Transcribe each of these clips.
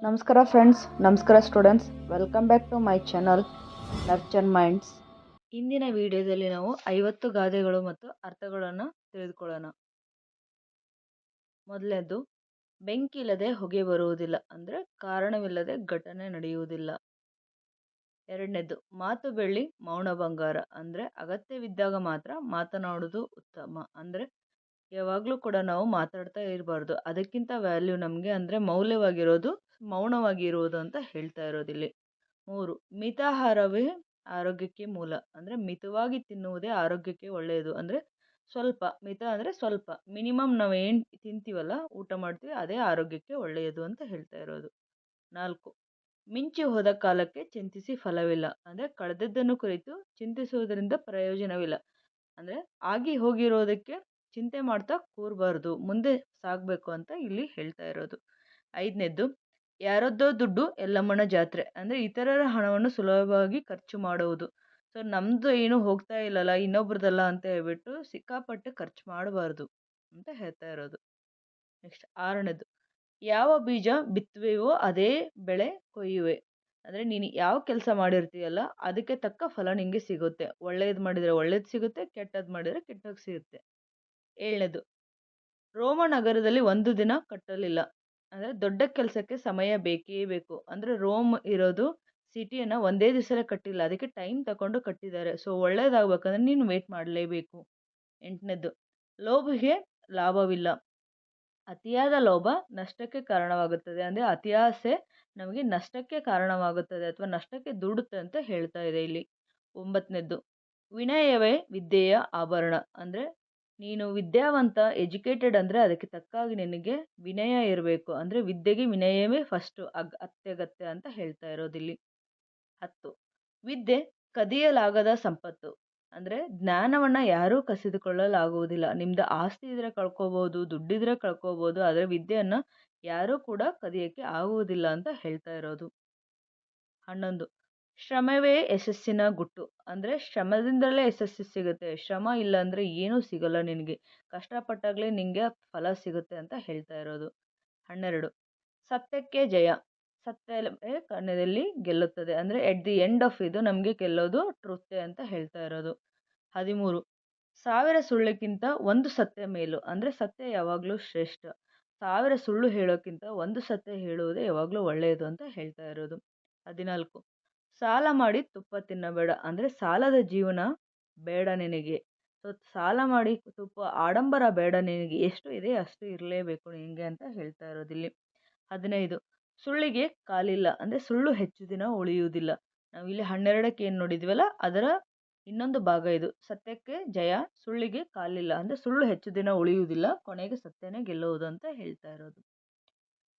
ನಮಸ್ಕಾರ ಫ್ರೆಂಡ್ಸ್, ನಮಸ್ಕಾರ students. Welcome back to my channel nurture minds. ಇಂದಿನ ವಿಡಿಯೋದಲ್ಲಿ ನಾವು 50 ಗಾದೆಗಳು ಮತ್ತು ಅರ್ಥಗಳನ್ನು ತಿಳಿದುಕೊಳ್ಳೋಣ. ಮೊದಲನೇದು, ಬೆಂಕಿ ಇಲ್ಲದೆ ಹೊಗೆ ಬರುವುದಿಲ್ಲ, ಅಂದರೆ ಕಾರಣವಿಲ್ಲದೆ ಘಟನೆ ನಡೆಯುವುದಿಲ್ಲ. ಎರಡನೇದು, ಮಾತು ಬೆಳ್ಳಿ ಮೌನ ಬಂಗಾರ, ಅಂದರೆ ಅಗತ್ಯವಿದ್ದಾಗ ಮಾತ್ರ ಮಾತನಾಡುವುದು ಉತ್ತಮ. ಅಂದರೆ ಯಾವಾಗಲೂ ಕೂಡ ನಾವು ಮಾತಾಡ್ತಾ ಇರಬಾರ್ದು, ಅದಕ್ಕಿಂತ ವ್ಯಾಲ್ಯೂ ನಮಗೆ ಅಂದರೆ ಮೌಲ್ಯವಾಗಿರೋದು ಮೌನವಾಗಿ ಇರುವುದು ಅಂತ ಹೇಳ್ತಾ ಇರೋದಿಲ್ಲಿ. 3, ಮಿತಾಹಾರವೇ ಆರೋಗ್ಯಕ್ಕೆ ಮೂಲ, ಅಂದರೆ ಮಿತವಾಗಿ ತಿನ್ನುವುದೇ ಆರೋಗ್ಯಕ್ಕೆ ಒಳ್ಳೆಯದು. ಅಂದರೆ ಸ್ವಲ್ಪ, ಮಿತ ಅಂದರೆ ಸ್ವಲ್ಪ, ಮಿನಿಮಮ್ ನಾವು ಏನು ತಿಂತೀವಲ್ಲ, ಊಟ ಮಾಡ್ತೀವಿ, ಅದೇ ಆರೋಗ್ಯಕ್ಕೆ ಒಳ್ಳೆಯದು ಅಂತ ಹೇಳ್ತಾ ಇರೋದು. 4, ಮಿಂಚಿ ಹೋದ ಕಾಲಕ್ಕೆ ಚಿಂತಿಸಿ ಫಲವಿಲ್ಲ, ಅಂದರೆ ಕಳೆದದ್ದನ್ನು ಕುರಿತು ಚಿಂತಿಸುವುದರಿಂದ ಪ್ರಯೋಜನವಿಲ್ಲ. ಅಂದರೆ ಆಗಿ ಹೋಗಿರೋದಕ್ಕೆ ಚಿಂತೆ ಮಾಡ್ತಾ ಕೂರಬಾರ್ದು, ಮುಂದೆ ಸಾಗಬೇಕು ಅಂತ ಇಲ್ಲಿ ಹೇಳ್ತಾ ಇರೋದು. 5ನೇದ್ದು, ಯಾರದ್ದೋ ದುಡ್ಡು ಎಲ್ಲಮ್ಮನ ಜಾತ್ರೆ, ಅಂದರೆ ಇತರರ ಹಣವನ್ನು ಸುಲಭವಾಗಿ ಖರ್ಚು ಮಾಡುವುದು. ಸೊ ನಮ್ಮದು ಏನು ಹೋಗ್ತಾ ಇಲ್ಲಲ್ಲ, ಇನ್ನೊಬ್ರದಲ್ಲ ಅಂತ ಹೇಳ್ಬಿಟ್ಟು ಸಿಕ್ಕಾಪಟ್ಟೆ ಖರ್ಚು ಮಾಡಬಾರ್ದು ಅಂತ ಹೇಳ್ತಾ ಇರೋದು. ನೆಕ್ಸ್ಟ್ 6ನೇದು, ಯಾವ ಬೀಜ ಬಿತ್ತುವೆಯೋ ಅದೇ ಬೆಳೆ ಕೊಯ್ಯುವೆ, ಅಂದರೆ ನೀನು ಯಾವ ಕೆಲಸ ಮಾಡಿರ್ತೀಯಲ್ಲ ಅದಕ್ಕೆ ತಕ್ಕ ಫಲ ನಿಮಗೆ ಸಿಗುತ್ತೆ. ಒಳ್ಳೇದು ಮಾಡಿದರೆ ಒಳ್ಳೇದು ಸಿಗುತ್ತೆ, ಕೆಟ್ಟದ್ದು ಮಾಡಿದರೆ ಕೆಟ್ಟದ್ದು ಸಿಗುತ್ತೆ. 7ನೇದು, ರೋಮ ನಗರದಲ್ಲಿ ಒಂದು ದಿನ ಕಟ್ಟಲಿಲ್ಲ, ಅಂದರೆ ದೊಡ್ಡ ಕೆಲಸಕ್ಕೆ ಸಮಯ ಬೇಕೇ ಬೇಕು. ಅಂದರೆ ರೋಮ್ ಇರೋದು ಸಿಟಿಯನ್ನು ಒಂದೇ ದಿವಸದಲ್ಲಿ ಕಟ್ಟಿಲ್ಲ, ಅದಕ್ಕೆ ಟೈಮ್ ತಗೊಂಡು ಕಟ್ಟಿದ್ದಾರೆ. ಸೊ ಒಳ್ಳೇದಾಗಬೇಕಂದ್ರೆ ನೀನು ವೇಟ್ ಮಾಡಲೇಬೇಕು. 8ನೇದು, ಲೋಭಿಗೆ ಲಾಭವಿಲ್ಲ, ಅತಿಯಾದ ಲೋಭ ನಷ್ಟಕ್ಕೆ ಕಾರಣವಾಗುತ್ತದೆ, ಅಂದರೆ ಅತಿಯಾಸೆ ನಮಗೆ ನಷ್ಟಕ್ಕೆ ಕಾರಣವಾಗುತ್ತದೆ ಅಥವಾ ನಷ್ಟಕ್ಕೆ ದುಡುತ್ತೆ ಅಂತ ಹೇಳ್ತಾ ಇದೆ ಇಲ್ಲಿ. 9ನೇದು, ವಿನಯವೇ ವಿದ್ಯೆಯ ಆಭರಣ, ಅಂದರೆ ನೀನು ವಿದ್ಯಾವಂತ ಎಜುಕೇಟೆಡ್ ಅಂದರೆ ಅದಕ್ಕೆ ತಕ್ಕಾಗಿ ನಿನಗೆ ವಿನಯ ಇರಬೇಕು, ಅಂದರೆ ವಿದ್ಯೆಗೆ ವಿನಯವೇ ಫಸ್ಟು ಅತ್ಯಗತ್ಯ ಅಂತ ಹೇಳ್ತಾ ಇರೋದಿಲ್ಲಿ. 10, ವಿದ್ಯೆ ಕದಿಯಲಾಗದ ಸಂಪತ್ತು, ಅಂದರೆ ಜ್ಞಾನವನ್ನು ಯಾರೂ ಕಸಿದುಕೊಳ್ಳಲಾಗುವುದಿಲ್ಲ. ನಿಮ್ದು ಆಸ್ತಿ ಇದ್ರೆ ಕಳ್ಕೊಬೋದು, ದುಡ್ಡಿದ್ರೆ ಕಳ್ಕೊಬೋದು, ಆದರೆ ವಿದ್ಯೆಯನ್ನು ಯಾರೂ ಕೂಡ ಕದಿಯೋಕ್ಕೆ ಆಗುವುದಿಲ್ಲ ಅಂತ ಹೇಳ್ತಾ ಇರೋದು. 11, ಶ್ರಮವೇ ಯಶಸ್ಸಿನ ಗುಟ್ಟು, ಅಂದರೆ ಶ್ರಮದಿಂದಲೇ ಯಶಸ್ಸು ಸಿಗುತ್ತೆ, ಶ್ರಮ ಇಲ್ಲ ಅಂದರೆ ಏನೂ ಸಿಗಲ್ಲ ನಿನಗೆ, ಕಷ್ಟಪಟ್ಟಾಗಲೇ ನಿನಗೆ ಫಲ ಸಿಗುತ್ತೆ ಅಂತ ಹೇಳ್ತಾ ಇರೋದು. 12, ಸತ್ಯಕ್ಕೆ ಜಯ, ಸತ್ಯವೇ ಕನ್ನಡದಲ್ಲಿ ಗೆಲ್ಲುತ್ತದೆ, ಅಂದರೆ ಎಟ್ ದಿ ಎಂಡ್ ಆಫ್ ಇದು ನಮಗೆ ಗೆಲ್ಲೋದು ಟ್ರೂತೆ ಅಂತ ಹೇಳ್ತಾ ಇರೋದು. 13, 1000 ಸುಳ್ಳಿಗಿಂತ ಒಂದು ಸತ್ಯ ಮೇಲು, ಅಂದರೆ ಸತ್ಯ ಯಾವಾಗಲೂ ಶ್ರೇಷ್ಠ, 1000 ಸುಳ್ಳು ಹೇಳೋಕ್ಕಿಂತ ಒಂದು ಸತ್ಯ ಹೇಳುವುದೇ ಯಾವಾಗಲೂ ಒಳ್ಳೆಯದು ಅಂತ ಹೇಳ್ತಾ ಇರೋದು. 14, ಸಾಲ ಮಾಡಿ ತುಪ್ಪ ತಿನ್ನಬೇಡ, ಅಂದರೆ ಸಾಲದ ಜೀವನ ಬೇಡ ನಿನಗೆ. ಸೊ ಸಾಲ ಮಾಡಿ ತುಪ್ಪ ಆಡಂಬರ ಬೇಡ ನಿನಗೆ, ಎಷ್ಟು ಇದೆ ಅಷ್ಟು ಇರಲೇಬೇಕು ನಿನಗೆ ಅಂತ ಹೇಳ್ತಾ ಇರೋದಿಲ್ಲಿ. 15, ಸುಳ್ಳಿಗೆ ಕಾಲಿಲ್ಲ, ಅಂದರೆ ಸುಳ್ಳು ಹೆಚ್ಚು ದಿನ ಉಳಿಯುವುದಿಲ್ಲ. ನಾವು ಇಲ್ಲಿ 12ಕ್ಕೆ ಏನು ನೋಡಿದ್ವಲ್ಲ ಅದರ ಇನ್ನೊಂದು ಭಾಗ ಇದು. ಸತ್ಯಕ್ಕೆ ಜಯ, ಸುಳ್ಳಿಗೆ ಕಾಲಿಲ್ಲ, ಅಂದರೆ ಸುಳ್ಳು ಹೆಚ್ಚು ದಿನ ಉಳಿಯುವುದಿಲ್ಲ, ಕೊನೆಗೆ ಸತ್ಯನೇ ಗೆಲ್ಲುವುದು ಅಂತ ಹೇಳ್ತಾ ಇರೋದು.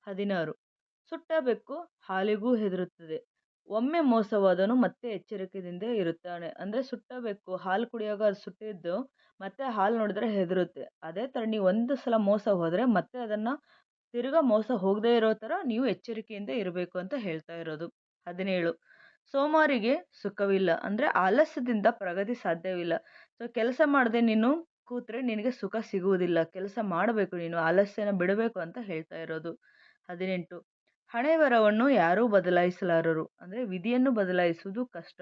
16, ಸುಟ್ಟ ಬೆಕ್ಕು ಹಾಲಿಗೂ ಹೆದರುತ್ತದೆ, ಒಮ್ಮೆ ಮೋಸವಾದನು ಮತ್ತೆ ಎಚ್ಚರಿಕೆಯಿಂದ ಇರುತ್ತಾನೆ, ಅಂದರೆ ಸುಟ್ಟ ಬೆಕ್ಕು ಹಾಲು ಕುಡಿಯುವಾಗ ಅದು ಸುಟ್ಟಿದ್ದು ಮತ್ತೆ ಹಾಲು ನೋಡಿದ್ರೆ ಹೆದರುತ್ತೆ. ಅದೇ ಥರ ನೀವು ಒಂದು ಸಲ ಮೋಸ ಹೋದರೆ ಮತ್ತೆ ಅದನ್ನು ತಿರ್ಗಾ ಮೋಸ ಹೋಗದೇ ಇರೋ ಥರ ನೀವು ಎಚ್ಚರಿಕೆಯಿಂದ ಇರಬೇಕು ಅಂತ ಹೇಳ್ತಾ ಇರೋದು. 17, ಸೋಮಾರಿಗೆ ಸುಖವಿಲ್ಲ, ಅಂದರೆ ಆಲಸ್ಯದಿಂದ ಪ್ರಗತಿ ಸಾಧ್ಯವಿಲ್ಲ. ಸೊ ಕೆಲಸ ಮಾಡದೆ ನೀನು ಕೂತ್ರೆ ನಿನಗೆ ಸುಖ ಸಿಗುವುದಿಲ್ಲ, ಕೆಲಸ ಮಾಡಬೇಕು, ನೀನು ಆಲಸ್ಯನ ಬಿಡಬೇಕು ಅಂತ ಹೇಳ್ತಾ ಇರೋದು. 18, ಹಣೆ ಬರವನ್ನು ಯಾರೂ ಬದಲಾಯಿಸಲಾರರು, ಅಂದರೆ ವಿಧಿಯನ್ನು ಬದಲಾಯಿಸುವುದು ಕಷ್ಟ.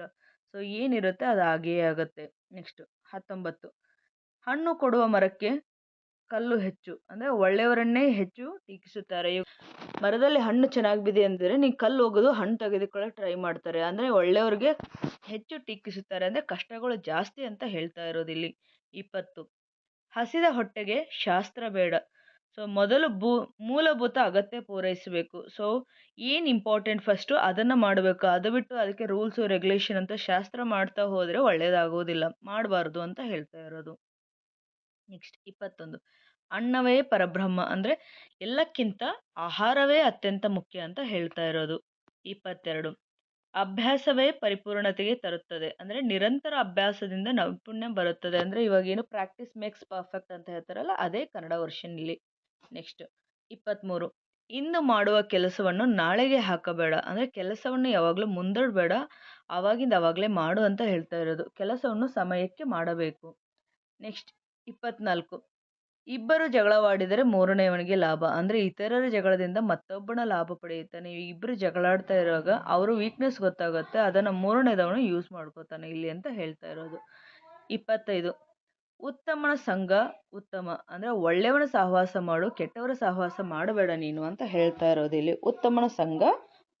ಸೊ ಏನಿರುತ್ತೆ ಅದು ಹಾಗೆಯೇ ಆಗುತ್ತೆ. ನೆಕ್ಸ್ಟ್ 19, ಹಣ್ಣು ಕೊಡುವ ಮರಕ್ಕೆ ಕಲ್ಲು ಹೆಚ್ಚು, ಅಂದರೆ ಒಳ್ಳೆಯವರನ್ನೇ ಹೆಚ್ಚು ಟೀಕಿಸುತ್ತಾರೆ. ಮರದಲ್ಲಿ ಹಣ್ಣು ಚೆನ್ನಾಗಿ ಬಿದೆ ಅಂದರೆ ನೀವು ಕಲ್ಲು ಹೋಗೋದು ಹಣ್ಣು ತೆಗೆದುಕೊಳ್ಳೋಕೆ ಟ್ರೈ ಮಾಡ್ತಾರೆ, ಅಂದರೆ ಒಳ್ಳೆಯವ್ರಿಗೆ ಹೆಚ್ಚು ಟೀಕಿಸುತ್ತಾರೆ, ಅಂದರೆ ಕಷ್ಟಗಳು ಜಾಸ್ತಿ ಅಂತ ಹೇಳ್ತಾ ಇರೋದಿಲ್ಲಿ. 20, ಹಸಿದ ಹೊಟ್ಟೆಗೆ ಶಾಸ್ತ್ರ ಬೇಡ. ಸೊ ಮೊದಲು ಮೂಲಭೂತ ಅಗತ್ಯ ಪೂರೈಸಬೇಕು. ಸೊ ಏನು ಇಂಪಾರ್ಟೆಂಟ್ ಫಸ್ಟು ಅದನ್ನು ಮಾಡಬೇಕು, ಅದು ಬಿಟ್ಟು ಅದಕ್ಕೆ ರೂಲ್ಸು ರೆಗ್ಯುಲೇಷನ್ ಅಂತ ಶಾಸ್ತ್ರ ಮಾಡ್ತಾ ಹೋದರೆ ಒಳ್ಳೆಯದಾಗೋದಿಲ್ಲ, ಮಾಡಬಾರ್ದು ಅಂತ ಹೇಳ್ತಾ ಇರೋದು. ನೆಕ್ಸ್ಟ್ 21, ಅನ್ನವೇ ಪರಬ್ರಹ್ಮ, ಅಂದರೆ ಎಲ್ಲಕ್ಕಿಂತ ಆಹಾರವೇ ಅತ್ಯಂತ ಮುಖ್ಯ ಅಂತ ಹೇಳ್ತಾ ಇರೋದು. 22, ಅಭ್ಯಾಸವೇ ಪರಿಪೂರ್ಣತೆಗೆ ತರುತ್ತದೆ, ಅಂದರೆ ನಿರಂತರ ಅಭ್ಯಾಸದಿಂದ ನೈಪುಣ್ಯ ಬರುತ್ತದೆ, ಅಂದರೆ ಇವಾಗ ಏನು ಪ್ರಾಕ್ಟೀಸ್ ಮೇಕ್ಸ್ ಪರ್ಫೆಕ್ಟ್ ಅಂತ ಹೇಳ್ತಾರಲ್ಲ ಅದೇ ಕನ್ನಡ ವರ್ಷನ್ ಇಲ್ಲಿ. ನೆಕ್ಸ್ಟ್ 23, ಇಂದು ಮಾಡುವ ಕೆಲಸವನ್ನು ನಾಳೆಗೆ ಹಾಕಬೇಡ, ಅಂದರೆ ಕೆಲಸವನ್ನು ಯಾವಾಗಲೂ ಮುಂದೂಡಬೇಡ, ಆವಾಗಿಂದ ಆವಾಗಲೇ ಮಾಡು ಅಂತ ಹೇಳ್ತಾ ಇರೋದು. ಕೆಲಸವನ್ನು ಸಮಯಕ್ಕೆ ಮಾಡಬೇಕು. ನೆಕ್ಸ್ಟ್ 24, ಇಬ್ಬರು ಜಗಳವಾಡಿದರೆ ಮೂರನೆಯವನಿಗೆ ಲಾಭ. ಅಂದ್ರೆ ಇತರರ ಜಗಳದಿಂದ ಮತ್ತೊಬ್ಬನ ಲಾಭ ಪಡೆಯುತ್ತಾನೆ. ಇಬ್ರು ಜಗಳಾಡ್ತಾ ಇರುವಾಗ ಅವರು ವೀಕ್ನೆಸ್ ಗೊತ್ತಾಗುತ್ತೆ, ಅದನ್ನ ಮೂರನೇದವನು ಯೂಸ್ ಮಾಡ್ಕೋತಾನೆ ಇಲ್ಲಿ ಅಂತ ಹೇಳ್ತಾ ಇರೋದು. 25 ಉತ್ತಮನ ಸಂಘ ಉತ್ತಮ ಅಂದ್ರೆ ಒಳ್ಳೆಯವನ ಸಹವಾಸ ಮಾಡು, ಕೆಟ್ಟವರ ಸಹವಾಸ ಮಾಡಬೇಡ ನೀನು ಅಂತ ಹೇಳ್ತಾ ಇರೋದು ಇಲ್ಲಿ. ಉತ್ತಮನ ಸಂಘ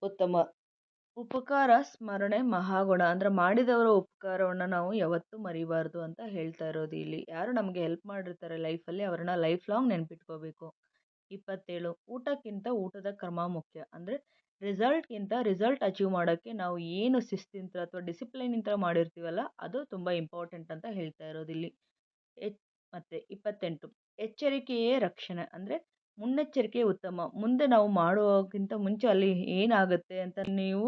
ಉತ್ತಮ. ಉಪಕಾರ ಸ್ಮರಣೆ ಮಹಾಗುಣ ಅಂದ್ರೆ ಮಾಡಿದವರ ಉಪಕಾರವನ್ನ ನಾವು ಯಾವತ್ತೂ ಮರಿಬಾರ್ದು ಅಂತ ಹೇಳ್ತಾ ಇರೋದು ಇಲ್ಲಿ. ಯಾರು ನಮಗೆ ಹೆಲ್ಪ್ ಮಾಡಿರ್ತಾರೆ ಲೈಫಲ್ಲಿ ಅವ್ರನ್ನ ಲೈಫ್ ಲಾಂಗ್ ನೆನ್ಪಿಟ್ಕೋಬೇಕು. 27 ಊಟಕ್ಕಿಂತ ಊಟದ ಕ್ರಮ ಮುಖ್ಯ ಅಂದ್ರೆ ರಿಸಲ್ಟ್ಗಿಂತ ರಿಸಲ್ಟ್ ಅಚೀವ್ ಮಾಡೋಕ್ಕೆ ನಾವು ಏನು ಶಿಸ್ತಿಂತ ಅಥವಾ ಡಿಸಿಪ್ಲೈನ್ ಇಂತ ಮಾಡಿರ್ತೀವಲ್ಲ ಅದು ತುಂಬಾ ಇಂಪಾರ್ಟೆಂಟ್ ಅಂತ ಹೇಳ್ತಾ ಇರೋದು ಇಲ್ಲಿ. ಮತ್ತೆ 28 ಎಚ್ಚರಿಕೆಯೇ ರಕ್ಷಣೆ ಅಂದ್ರೆ ಮುನ್ನೆಚ್ಚರಿಕೆ ಉತ್ತಮ. ಮುಂದೆ ನಾವು ಮಾಡುವಕ್ಕಿಂತ ಮುಂಚೆ ಅಲ್ಲಿ ಏನಾಗುತ್ತೆ ಅಂತ ನೀವು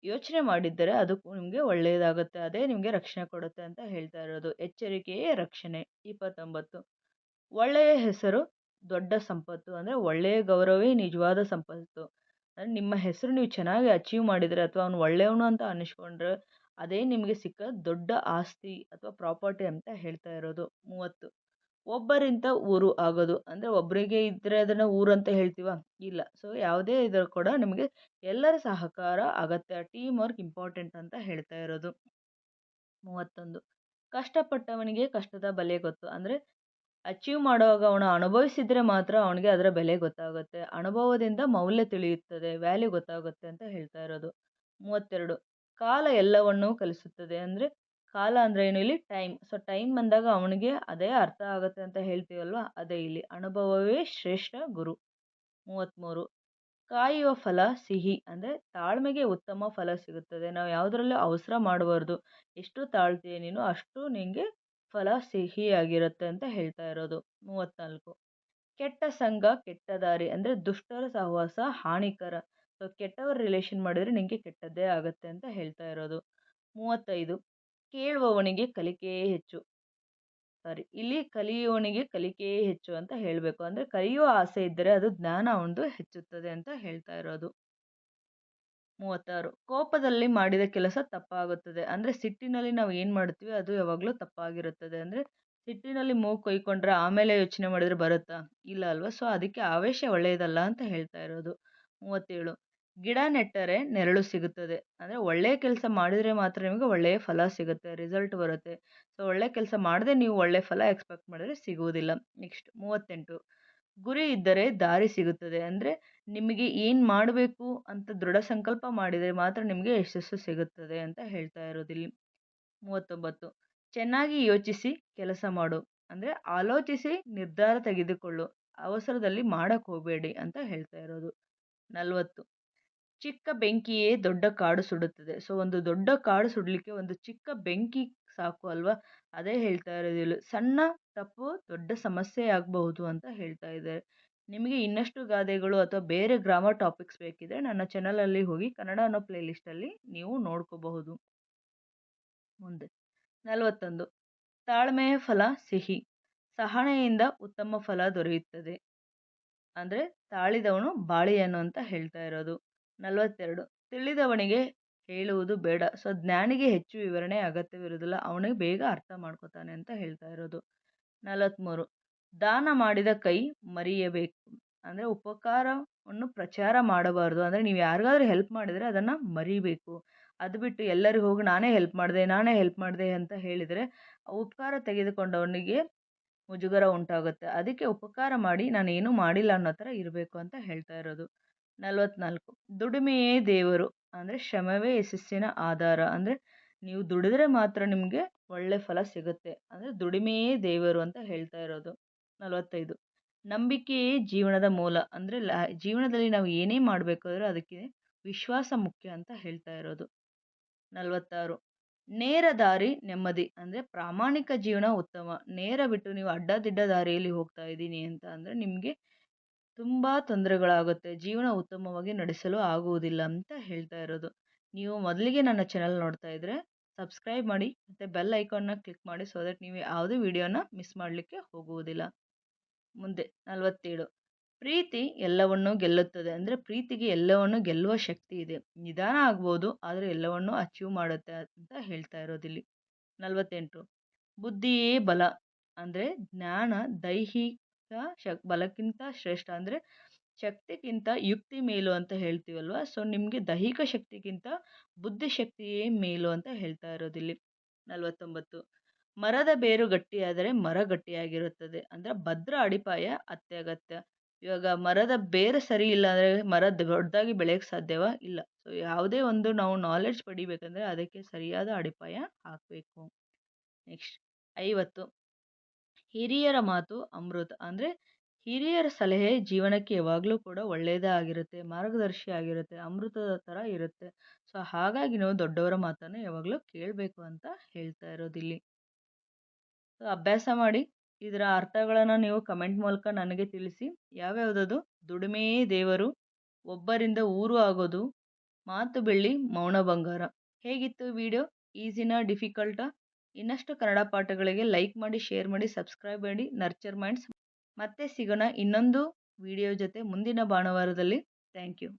ಯೋಚನೆ ಮಾಡಿದ್ದರೆ ಅದು ನಿಮಗೆ ಒಳ್ಳೆಯದಾಗುತ್ತೆ, ಅದೇ ನಿಮಗೆ ರಕ್ಷಣೆ ಕೊಡುತ್ತೆ ಅಂತ ಹೇಳ್ತಾ ಇರೋದು. ಎಚ್ಚರಿಕೆಯೇ ರಕ್ಷಣೆ. 29 ಒಳ್ಳೆಯ ಹೆಸರು ದೊಡ್ಡ ಸಂಪತ್ತು ಅಂದ್ರೆ ಒಳ್ಳೆಯ ಗೌರವವೇ ನಿಜವಾದ ಸಂಪತ್ತು. ಅಂದ್ರೆ ನಿಮ್ಮ ಹೆಸರು ನೀವು ಚೆನ್ನಾಗಿ ಅಚೀವ್ ಮಾಡಿದ್ರೆ ಅಥವಾ ಅವ್ನು ಒಳ್ಳೆಯವನು ಅಂತ ಅನಿಸ್ಕೊಂಡ್ರೆ ಅದೇ ನಿಮಗೆ ಸಿಕ್ಕ ದೊಡ್ಡ ಆಸ್ತಿ ಅಥವಾ ಪ್ರಾಪರ್ಟಿ ಅಂತ ಹೇಳ್ತಾ ಇರೋದು. 30 ಒಬ್ಬರಿಂದ ಊರು ಆಗೋದು ಅಂದ್ರೆ ಒಬ್ಬರಿಗೆ ಇದ್ರೆ ಅದನ್ನ ಊರು ಅಂತ ಹೇಳ್ತೀವ, ಇಲ್ಲ. ಸೊ ಯಾವುದೇ ಇದ್ರೂ ಕೂಡ ನಿಮಗೆ ಎಲ್ಲರ ಸಹಕಾರ ಅಗತ್ಯ, ಟೀಮ್ ವರ್ಕ್ ಇಂಪಾರ್ಟೆಂಟ್ ಅಂತ ಹೇಳ್ತಾ ಇರೋದು. 31 ಕಷ್ಟಪಟ್ಟವನಿಗೆ ಕಷ್ಟದ ಬೆಲೆ ಗೊತ್ತು ಅಂದ್ರೆ ಅಚೀವ್ ಮಾಡುವಾಗ ಅವನು ಅನುಭವಿಸಿದ್ರೆ ಮಾತ್ರ ಅವನಿಗೆ ಅದರ ಬೆಲೆ ಗೊತ್ತಾಗುತ್ತೆ, ಅನುಭವದಿಂದ ಮೌಲ್ಯ ತಿಳಿಯುತ್ತದೆ, ವ್ಯಾಲ್ಯೂ ಗೊತ್ತಾಗುತ್ತೆ ಅಂತ ಹೇಳ್ತಾ ಇರೋದು. 32 ಕಾಲ ಎಲ್ಲವನ್ನೂ ಕಲಿಸುತ್ತದೆ ಅಂದ್ರೆ ಕಾಲ ಅಂದ್ರೆ ಏನು ಇಲ್ಲಿ ಟೈಮ್. ಸೊ ಟೈಮ್ ಬಂದಾಗ ಅವನಿಗೆ ಅದೇ ಅರ್ಥ ಆಗುತ್ತೆ ಅಂತ ಹೇಳ್ತೀವಲ್ವಾ, ಅದೇ ಇಲ್ಲಿ ಅನುಭವವೇ ಶ್ರೇಷ್ಠ ಗುರು. 33 ಕಾಯುವ ಫಲ ಸಿಹಿ ಅಂದ್ರೆ ತಾಳ್ಮೆಗೆ ಉತ್ತಮ ಫಲ ಸಿಗುತ್ತದೆ. ನಾವು ಯಾವುದರಲ್ಲೂ ಅವಸರ ಮಾಡಬಾರ್ದು, ಎಷ್ಟು ತಾಳ್ತೀಯ ನೀನು ಅಷ್ಟು ನಿಂಗೆ ಫಲ ಸಿಹಿಯಾಗಿರುತ್ತೆ ಅಂತ ಹೇಳ್ತಾ ಇರೋದು. 34 ಕೆಟ್ಟ ಸಂಘ ಕೆಟ್ಟ ದಾರಿ ಅಂದ್ರೆ ದುಷ್ಟರ ಸಹವಾಸ ಹಾನಿಕರ. ಸೊ ಕೆಟ್ಟವರ ರಿಲೇಷನ್ ಮಾಡಿದ್ರೆ ನಿಂಗೆ ಕೆಟ್ಟದ್ದೇ ಆಗುತ್ತೆ ಅಂತ ಹೇಳ್ತಾ ಇರೋದು. 35 ಕೇಳುವವನಿಗೆ ಕಲಿಕೆಯೇ ಹೆಚ್ಚು. ಸಾರಿ, ಇಲ್ಲಿ ಕಲಿಯುವವನಿಗೆ ಕಲಿಕೆಯೇ ಹೆಚ್ಚು ಅಂತ ಹೇಳಬೇಕು. ಅಂದ್ರೆ ಕಲಿಯುವ ಆಸೆ ಇದ್ದರೆ ಅದು ಜ್ಞಾನ ಒಂದು ಹೆಚ್ಚುತ್ತದೆ ಅಂತ ಹೇಳ್ತಾ ಇರೋದು. 36 ಕೋಪದಲ್ಲಿ ಮಾಡಿದ ಕೆಲಸ ತಪ್ಪಾಗುತ್ತದೆ ಅಂದ್ರೆ ಸಿಟ್ಟಿನಲ್ಲಿ ನಾವು ಏನ್ ಮಾಡ್ತೀವಿ ಅದು ಯಾವಾಗ್ಲೂ ತಪ್ಪಾಗಿರುತ್ತದೆ. ಅಂದ್ರೆ ಸಿಟ್ಟಿನಲ್ಲಿ ಮೂಗು ಕೊಯ್ಕೊಂಡ್ರೆ ಆಮೇಲೆ ಯೋಚನೆ ಮಾಡಿದ್ರೆ ಬರುತ್ತಾ, ಇಲ್ಲ ಅಲ್ವಾ. ಸೊ ಅದಕ್ಕೆ ಆವೇಶ ಒಳ್ಳೆಯದಲ್ಲ ಅಂತ ಹೇಳ್ತಾ ಇರೋದು. 37 ಗಿಡ ನೆಟ್ಟರೆ ನೆರಳು ಸಿಗುತ್ತದೆ ಅಂದ್ರೆ ಒಳ್ಳೆಯ ಕೆಲಸ ಮಾಡಿದ್ರೆ ಮಾತ್ರ ನಿಮಗೆ ಒಳ್ಳೆಯ ಫಲ ಸಿಗುತ್ತೆ, ರಿಸಲ್ಟ್ ಬರುತ್ತೆ. ಸೊ ಒಳ್ಳೆ ಕೆಲಸ ಮಾಡದೆ ನೀವು ಒಳ್ಳೆ ಫಲ ಎಕ್ಸ್ಪೆಕ್ಟ್ ಮಾಡಿದ್ರೆ ಸಿಗುವುದಿಲ್ಲ. ನೆಕ್ಸ್ಟ್ 38 ಗುರಿ ಇದ್ದರೆ ದಾರಿ ಸಿಗುತ್ತದೆ ಅಂದ್ರೆ ನಿಮಗೆ ಏನ್ ಮಾಡಬೇಕು ಅಂತ ದೃಢ ಸಂಕಲ್ಪ ಮಾಡಿದರೆ ಮಾತ್ರ ನಿಮಗೆ ಯಶಸ್ಸು ಸಿಗುತ್ತದೆ ಅಂತ ಹೇಳ್ತಾ ಇರೋದಿಲ್ಲಿ. 39 ಚೆನ್ನಾಗಿ ಯೋಚಿಸಿ ಕೆಲಸ ಮಾಡು ಅಂದ್ರೆ ಆಲೋಚಿಸಿ ನಿರ್ಧಾರ ತೆಗೆದುಕೊಳ್ಳು, ಅವಸರದಲ್ಲಿ ಮಾಡಕ್ ಹೋಗಬೇಡಿ ಅಂತ ಹೇಳ್ತಾ ಇರೋದು. 40 ಚಿಕ್ಕ ಬೆಂಕಿಯೇ ದೊಡ್ಡ ಕಾಡು ಸುಡುತ್ತದೆ. ಸೊ ಒಂದು ದೊಡ್ಡ ಕಾಡು ಸುಡ್ಲಿಕ್ಕೆ ಒಂದು ಚಿಕ್ಕ ಬೆಂಕಿ ಸಾಕು ಅಲ್ವಾ, ಅದೇ ಹೇಳ್ತಾ ಇರೋದಿಲ್ಲ. ಸಣ್ಣ ತಪ್ಪು ದೊಡ್ಡ ಸಮಸ್ಯೆ ಆಗಬಹುದು ಅಂತ ಹೇಳ್ತಾ ಇದ್ದಾರೆ. ನಿಮಗೆ ಇನ್ನಷ್ಟು ಗಾದೆಗಳು ಅಥವಾ ಬೇರೆ ಗ್ರಾಮರ್ ಟಾಪಿಕ್ಸ್ ಬೇಕಿದ್ರೆ ನನ್ನ ಚಾನಲ್ ಅಲ್ಲಿ ಹೋಗಿ ಕನ್ನಡ ಅನ್ನೋ ಪ್ಲೇ ಲಿಸ್ಟ್ ಅಲ್ಲಿ ನೀವು ನೋಡ್ಕೋಬಹುದು. ಮುಂದೆ 41 ತಾಳ್ಮೆಯ ಫಲ ಸಿಹಿ, ಸಹನೆಯಿಂದ ಉತ್ತಮ ಫಲ ದೊರೆಯುತ್ತದೆ ಅಂದ್ರೆ ತಾಳಿದವನು ಬಾಳಿಯನು ಅಂತ ಹೇಳ್ತಾ ಇರೋದು. 42 ತಿಳಿದವನಿಗೆ ಹೇಳುವುದು ಬೇಡ. ಸೊ ಜ್ಞಾನಿಗೆ ಹೆಚ್ಚು ವಿವರಣೆ ಅಗತ್ಯವಿರುವುದಿಲ್ಲ, ಅವನಿಗೆ ಬೇಗ ಅರ್ಥ ಮಾಡ್ಕೋತಾನೆ ಅಂತ ಹೇಳ್ತಾ ಇರೋದು. 43 ದಾನ ಮಾಡಿದ ಕೈ ಮರೆಯಬೇಕು ಅಂದ್ರೆ ಉಪಕಾರವನ್ನು ಪ್ರಚಾರ ಮಾಡಬಾರ್ದು. ಅಂದ್ರೆ ನೀವು ಯಾರಿಗಾದ್ರೂ ಹೆಲ್ಪ್ ಮಾಡಿದ್ರೆ ಅದನ್ನ ಮರಿಬೇಕು. ಅದು ಬಿಟ್ಟು ಎಲ್ಲರಿಗೂ ಹೋಗಿ ನಾನೇ ಹೆಲ್ಪ್ ಮಾಡಿದೆ ಅಂತ ಹೇಳಿದ್ರೆ ಆ ಉಪಕಾರ ತೆಗೆದುಕೊಂಡವನಿಗೆ ಮುಜುಗರ ಉಂಟಾಗುತ್ತೆ. ಅದಕ್ಕೆ ಉಪಕಾರ ಮಾಡಿ ನಾನು ಏನೂ ಮಾಡಿಲ್ಲ ಅನ್ನೋ ಥರ ಇರಬೇಕು ಅಂತ ಹೇಳ್ತಾ ಇರೋದು. 44 ದುಡಿಮೆಯೇ ದೇವರು ಅಂದ್ರೆ ಶ್ರಮವೇ ಯಶಸ್ಸಿನ ಆಧಾರ. ಅಂದ್ರೆ ನೀವು ದುಡಿದ್ರೆ ಮಾತ್ರ ನಿಮಗೆ ಒಳ್ಳೆ ಫಲ ಸಿಗುತ್ತೆ ಅಂದ್ರೆ ದುಡಿಮೆಯೇ ದೇವರು ಅಂತ ಹೇಳ್ತಾ ಇರೋದು. 45 ನಂಬಿಕೆಯೇ ಜೀವನದ ಮೂಲ ಅಂದ್ರೆ ಜೀವನದಲ್ಲಿ ನಾವು ಏನೇ ಮಾಡಬೇಕಾದ್ರೂ ಅದಕ್ಕೆ ವಿಶ್ವಾಸ ಮುಖ್ಯ ಅಂತ ಹೇಳ್ತಾ ಇರೋದು. 46 ನೇರ ದಾರಿ ನೆಮ್ಮದಿ ಅಂದ್ರೆ ಪ್ರಾಮಾಣಿಕ ಜೀವನ ಉತ್ತಮ. ನೇರ ಬಿಟ್ಟು ನೀವು ಅಡ್ಡದಿಡ್ಡ ದಾರಿಯಲ್ಲಿ ಹೋಗ್ತಾ ಇದ್ದೀನಿ ಅಂತ ಅಂದ್ರೆ ನಿಮಗೆ ತುಂಬಾ ತೊಂದರೆಗಳಾಗುತ್ತೆ, ಜೀವನ ಉತ್ತಮವಾಗಿ ನಡೆಸಲು ಆಗುವುದಿಲ್ಲ ಅಂತ ಹೇಳ್ತಾ ಇರೋದು. ನೀವು ಮೊದಲಿಗೆ ನನ್ನ ಚಾನಲ್ ನೋಡ್ತಾ ಇದ್ರೆ ಸಬ್ಸ್ಕ್ರೈಬ್ ಮಾಡಿ ಮತ್ತೆ ಬೆಲ್ ಐಕಾನ್ನ ಕ್ಲಿಕ್ ಮಾಡಿ, ಸೊ ದಟ್ ನೀವು ಯಾವುದೇ ವಿಡಿಯೋನ ಮಿಸ್ ಮಾಡಲಿಕ್ಕೆ ಹೋಗುವುದಿಲ್ಲ. ಮುಂದೆ 47 ಪ್ರೀತಿ ಎಲ್ಲವನ್ನೂ ಗೆಲ್ಲುತ್ತದೆ ಅಂದ್ರೆ ಪ್ರೀತಿಗೆ ಎಲ್ಲವನ್ನೂ ಗೆಲ್ಲುವ ಶಕ್ತಿ ಇದೆ. ನಿಧಾನ ಆಗ್ಬೋದು ಆದ್ರೆ ಎಲ್ಲವನ್ನೂ ಅಚೀವ್ ಮಾಡುತ್ತೆ ಅಂತ ಹೇಳ್ತಾ ಇರೋದಿಲ್ಲಿ. 48 ಬುದ್ಧಿಯೇ ಬಲ ಅಂದರೆ ಜ್ಞಾನ ದೈಹಿಕ ಬಲಕ್ಕಿಂತ ಶ್ರೇಷ್ಠ. ಅಂದರೆ ಶಕ್ತಿಗಿಂತ ಯುಕ್ತಿ ಮೇಲು ಅಂತ ಹೇಳ್ತೀವಲ್ವ. ಸೊ ನಿಮಗೆ ದೈಹಿಕ ಶಕ್ತಿಗಿಂತ ಬುದ್ಧಿಶಕ್ತಿಯೇ ಮೇಲು ಅಂತ ಹೇಳ್ತಾ ಇರೋದಿಲ್ಲಿ. 49 ಮರದ ಬೇರು ಗಟ್ಟಿಯಾದರೆ ಮರ ಗಟ್ಟಿಯಾಗಿರುತ್ತದೆ. ಅಂದರೆ ಭದ್ರ ಅಡಿಪಾಯ ಅತ್ಯಗತ್ಯ. ಇವಾಗ ಮರದ ಬೇರು ಸರಿ ಇಲ್ಲ ಅಂದರೆ ಮರ ದೊಡ್ಡದಾಗಿ ಬೆಳೆಯಕ್ಕೆ ಸಾಧ್ಯವಾ? ಇಲ್ಲ. ಸೊ ಯಾವುದೇ ಒಂದು ನಾವು ನಾಲೆಡ್ಜ್ ಪಡಿಬೇಕಂದ್ರೆ ಅದಕ್ಕೆ ಸರಿಯಾದ ಅಡಿಪಾಯ ಹಾಕಬೇಕು. ನೆಕ್ಸ್ಟ್ 50 ಹಿರಿಯರ ಮಾತು ಅಮೃತ. ಅಂದರೆ ಹಿರಿಯರ ಸಲಹೆ ಜೀವನಕ್ಕೆ ಯಾವಾಗಲೂ ಕೂಡ ಒಳ್ಳೆಯದೇ ಆಗಿರುತ್ತೆ, ಮಾರ್ಗದರ್ಶಿ ಆಗಿರುತ್ತೆ, ಅಮೃತದ ಥರ ಇರುತ್ತೆ. ಸೊ ಹಾಗಾಗಿ ನಾವು ದೊಡ್ಡವರ ಮಾತನ್ನು ಯಾವಾಗಲೂ ಕೇಳಬೇಕು ಅಂತ ಹೇಳ್ತಾ ಇರೋದಿಲ್ಲಿ. ಸೊ ಅಭ್ಯಾಸ ಮಾಡಿ, ಇದರ ಅರ್ಥಗಳನ್ನು ನೀವು ಕಮೆಂಟ್ ಮೂಲಕ ನನಗೆ ತಿಳಿಸಿ. ಯಾವ್ಯಾವುದದು? ದುಡಿಮೆಯೇ ದೇವರು, ಒಬ್ಬರಿಂದ ಊರು ಆಗೋದು, ಮಾತು ಬೆಳ್ಳಿ ಮೌನ ಬಂಗಾರ. ಹೇಗಿತ್ತು ವಿಡಿಯೋ? ಈಸಿನಾ ಡಿಫಿಕಲ್ಟಾ? ಇನ್ನಷ್ಟು ಕನ್ನಡ ಪಾಠಗಳಿಗೆ ಲೈಕ್ ಮಾಡಿ, ಶೇರ್ ಮಾಡಿ, ಸಬ್ಸ್ಕ್ರೈಬ್ ಮಾಡಿ. Nurture minds. ಮತ್ತೆ ಸಿಗೋಣ ಇನ್ನೊಂದು ವಿಡಿಯೋ ಜೊತೆ ಮುಂದಿನ ಭಾನುವಾರದಲ್ಲಿ. Thank you.